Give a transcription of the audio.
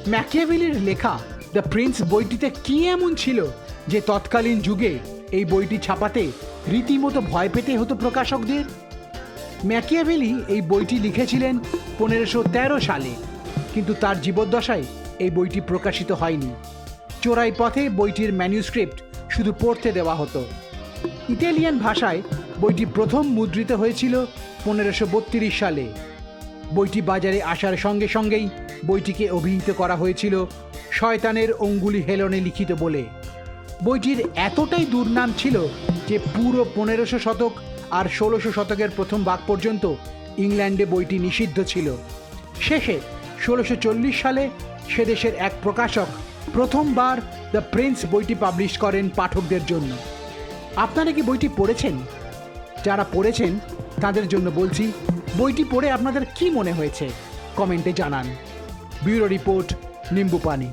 ম্যাকিয়াভেলির লেখা the Prince বইটিতে কি এমন ছিল যে তৎকালীন যুগে এই বইটি ছাপাতে রীতিমতো ভয় পেতে হতো প্রকাশকদের? ম্যাকিয়াভেলি এই বইটি লিখেছিলেন 1513 সালে, কিন্তু তার জীবদ্দশায় এই বইটি প্রকাশিত হয়নি। চোরাই পথে বইটির ম্যানুস্ক্রিপ্ট শুধু পড়তে দেওয়া হতো। ইতালিয়ান ভাষায় বইটি প্রথম মুদ্রিত হয়েছিল 1532 সালে। বইটি বাজারে আসার সঙ্গে সঙ্গেই বইটিকে অভিহিত করা হয়েছিল শয়তানের অঙ্গুলি হেলনে লিখিত বলে। বইটির এতটাই দুর্নাম ছিল যে পুরো 1500 শতক আর 1600 শতকের প্রথম ভাগ পর্যন্ত ইংল্যান্ডে বইটি নিষিদ্ধ ছিল। শেষে 1640 সালে সেদেশের এক প্রকাশক প্রথমবার দ্য প্রিন্স বইটি পাবলিশ করেন পাঠকদের জন্য। আপনারা কি বইটি পড়েছেন? যারা পড়েছেন তাদের জন্য বলছি, বইটি পড়ে আপনাদের কি মনে হয়েছে কমেন্টে জানান। ব্যুরো রিপোর্ট, নিম্বু পানি।